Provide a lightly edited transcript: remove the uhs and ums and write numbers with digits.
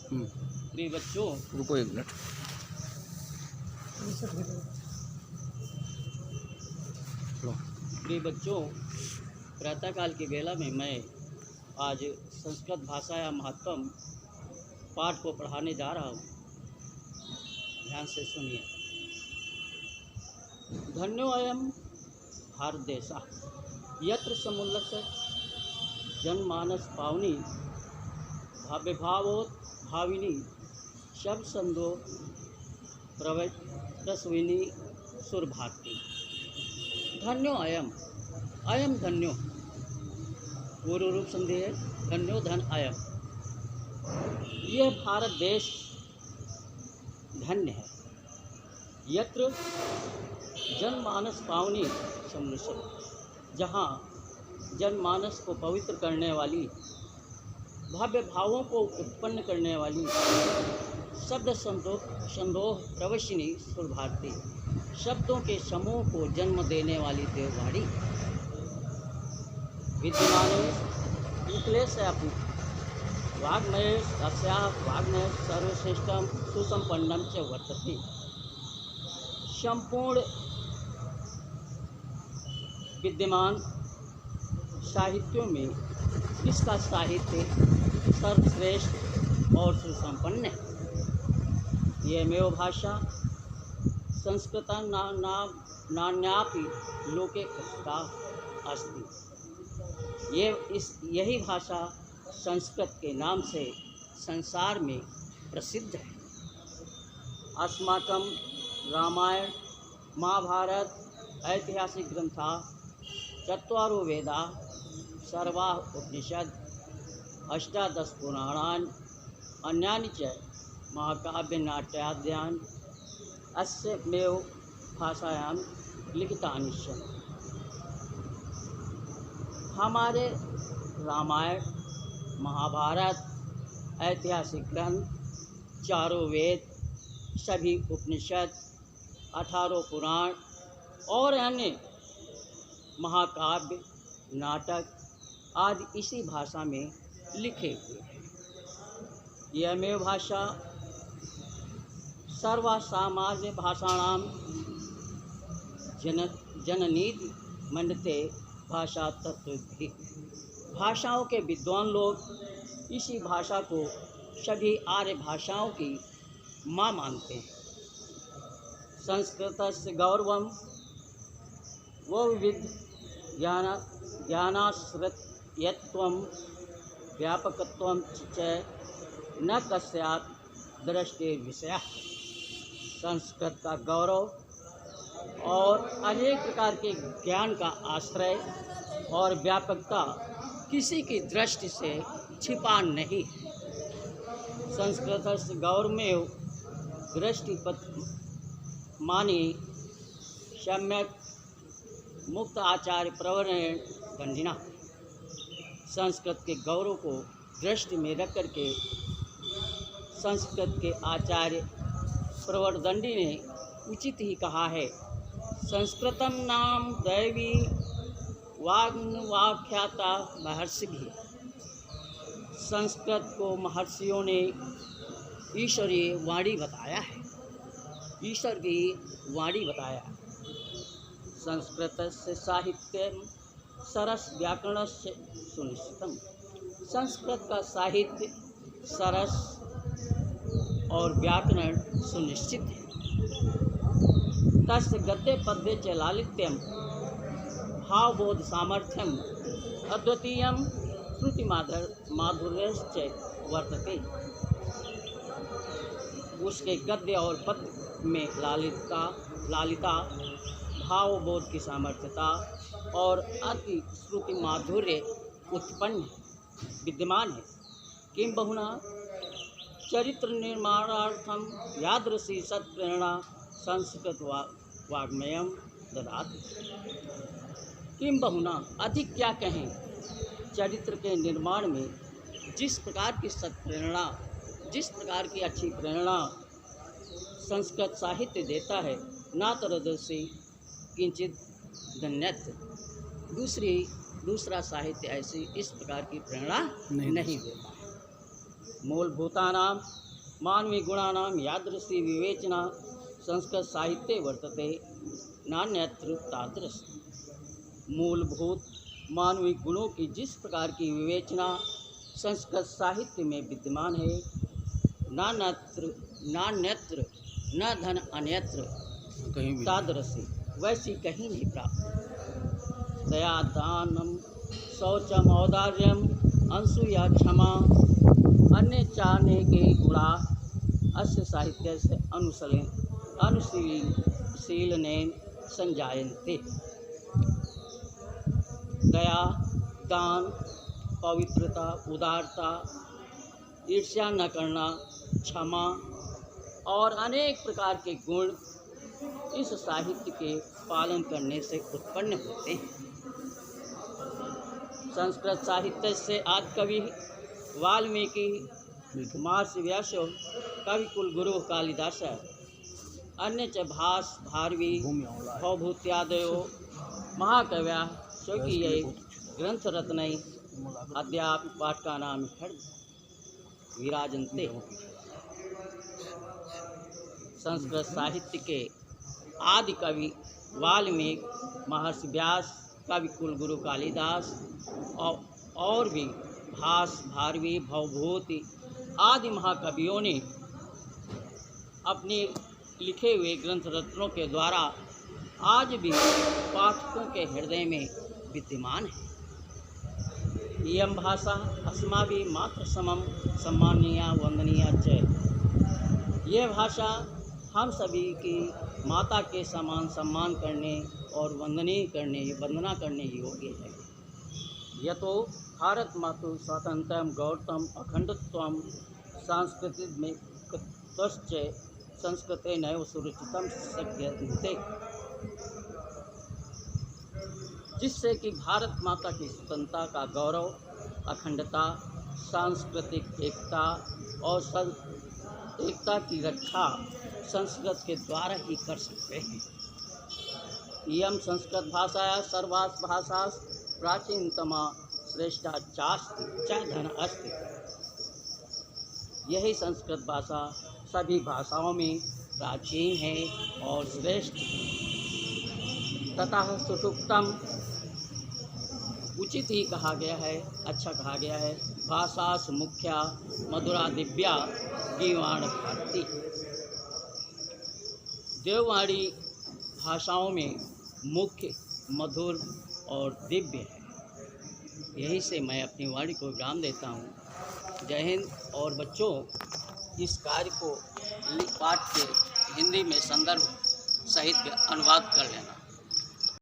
प्रिय बच्चों, रुको एक मिनट। लो। प्रिय बच्चों, प्रातःकाल की वेला में मैं आज संस्कृत भाषा या महत्वम पाठ को पढ़ाने जा रहा हूँ। ध्यान से सुनिए। धन्योऽयं भारतदेशः यत्र समुल्लस्य जनमानस पावनी भाव्यभावोद्भाविनी शब्दसंधो प्रस्विनी सुरभारती। धन्यो अयम, अयम धन्यो, पूर्व रूप संधि है, धन्यो धन अयम। यह भारत देश धन्य है, यत्र जनमानस पावनी समुन्नस्य, जहाँ जनमानस को पवित्र करने वाली, भव्य भावों को उत्पन्न करने वाली, शब्द संदोह प्रवशिनी सुरभारती, शब्दों के समूह को जन्म देने वाली देववाणी। विद्यमाने निकलेश वाग्मय अस्याः वाग्मय सर्वश्रेष्ठम सुसंपन्नम च वर्तते। संपूर्ण विद्यमान साहित्यों में इसका साहित्य सर्वश्रेष्ठ और सुसंपन्न है। यमेव भाषा संस्कृता नान्यापि लोके कथिता अस्ति। यही भाषा संस्कृत के नाम से संसार में प्रसिद्ध है। अस्माकं रामायण महाभारत ऐतिहासिक ग्रंथा, चत्वारो वेदा, सर्वा उपनिषद, अष्टादश पुराणानि, अन्यानि च महाकाव्य नाट्याद्यानि अस्यमेव भाषायां लिखितानि सन्ति। हमारे रामायण महाभारत ऐतिहासिक ग्रंथ, चारों वेद, सभी उपनिषद, 18 पुराण और अन्य महाकाव्य नाटक आदि इसी भाषा में लिखे हुए हैं। यमेव भाषा सर्वसामान्य भाषाणां जननीति मन्यते भाषा तत्त्वभिः। भाषाओं के विद्वान लोग इसी भाषा को सभी आर्य भाषाओं की माँ मानते हैं। संस्कृतस्य गौरवं वो विविध ज्ञानाश्रितत्वं व्यापकत्वं च न कस्यात् दृष्टिर्विषयः। संस्कृत का गौरव और अनेक प्रकार के ज्ञान का आश्रय और व्यापकता किसी की दृष्टि से छिपा नहीं है। संस्कृतस्य गौरवमेव दृष्टिपथ मानी सम्यक मुक्त आचार्य प्रवरेण दंडिना। संस्कृत के गौरव को दृष्टि में रख करके संस्कृत के आचार्य प्रवरदंडी ने उचित ही कहा है, संस्कृतम नाम दैवी वाग्वाख्याता महर्षि भी। संस्कृत को महर्षियों ने ईश्वरीय वाणी बताया है, ईश्वर की वाणी बताया। संस्कृत से साहित्यम सरस व्याकरण से सुनिश्चितम। संस्कृत का साहित्य सरस और व्याकरण सुनिश्चित है। तस्य गद्य पद्य च लालित्यम भावबोध सामर्थ्यम अद्वितीयम श्रुति माधुर्यश्च वर्तते। उसके गद्य और पद्य में लालिता भावबोध की सामर्थ्यता और अति श्रुति माधुर्य उत्पन्न विद्यमान है। किम बहुना चरित्र निर्माणार्थम यादृशी सत्प्रेरणा संस्कृत वाग्मयम ददाति। किम बहुना, अधिक क्या कहें, चरित्र के निर्माण में जिस प्रकार की सत्प्रेरणा, जिस प्रकार की अच्छी प्रेरणा संस्कृत साहित्य देता है, ना तरदर्शी किंचित धन्यत्व, दूसरा साहित्य ऐसी इस प्रकार की प्रेरणा नहीं देता है। मूलभूतानां मानवीगुणानां यादृशी विवेचना संस्कृत साहित्ये वर्तते नान्यत्र तादृशी। मूलभूत मानवीय गुणों की जिस प्रकार की विवेचना संस्कृत साहित्य में विद्यमान है, नान्यत्र न धन अन्यत्र कहीं भी तादृशी वैसी कहीं नहीं प्राप्त। दया दानम शौचम औदार्यम अनसूया क्षमा अन्य चाहने के गुणा अस्य साहित्य से अनुशीलनेन संजायन्ते। दया दान पवित्रता उदारता ईर्ष्या न करना क्षमा और अनेक प्रकार के गुण इस साहित्य के पालन करने से उत्पन्न होते हैं। संस्कृत साहित्य से आदि कवि वाल्मीकि, महर्षि व्यास, कवि कुलगुरु कालिदास, अन्य च भास भारवी भवभूत्यादयो महाकव्या स्वकीय ग्रंथ रत्नै अद्यापि पाठकानां हृदि विराजन्ते। संस्कृत साहित्य के आदि कवि वाल्मीकि, महर्षि व्यास, कवि कुलगुरु कालिदास और भी भास भारवी भवभूति आदि महाकवियों ने अपने लिखे हुए ग्रंथ रत्नों के द्वारा आज भी पाठकों के हृदय में विद्यमान है। इयं भाषा अस्माभिः मात्र समम सम्माननीया वंदनीया च। यह भाषा हम सभी की माता के समान सम्मान करने और वंदना करने योग्य है। यतो भारत मातु स्वातंत्र्यम गौरवम अखंडत्वम सांस्कृतिक में संस्कृते नैव सुरुचितम शक्यते। जिससे कि भारत माता की स्वतंत्रता का गौरव, अखंडता, सांस्कृतिक एकता और एकता की रक्षा संस्कृत के द्वारा ही कर सकते हैं। इयं संस्कृत भाषाया सर्वास भाषा प्राचीनतमा श्रेष्ठा चास्ति च धन अस्ति। यही संस्कृत भाषा सभी भाषाओं में प्राचीन है और श्रेष्ठ तथा सुषुप्तम उचित ही कहा गया है, अच्छा कहा गया है। भाषास मुख्या मधुरा दिव्या गीवाण भारती। देववाणी भाषाओं में मुख्य, मधुर और दिव्य है। यहीं से मैं अपनी वाणी को विराम देता हूँ। जय हिंद। और बच्चों, इस कार्य को पाठ के हिंदी में संदर्भ सहित अनुवाद कर लेना।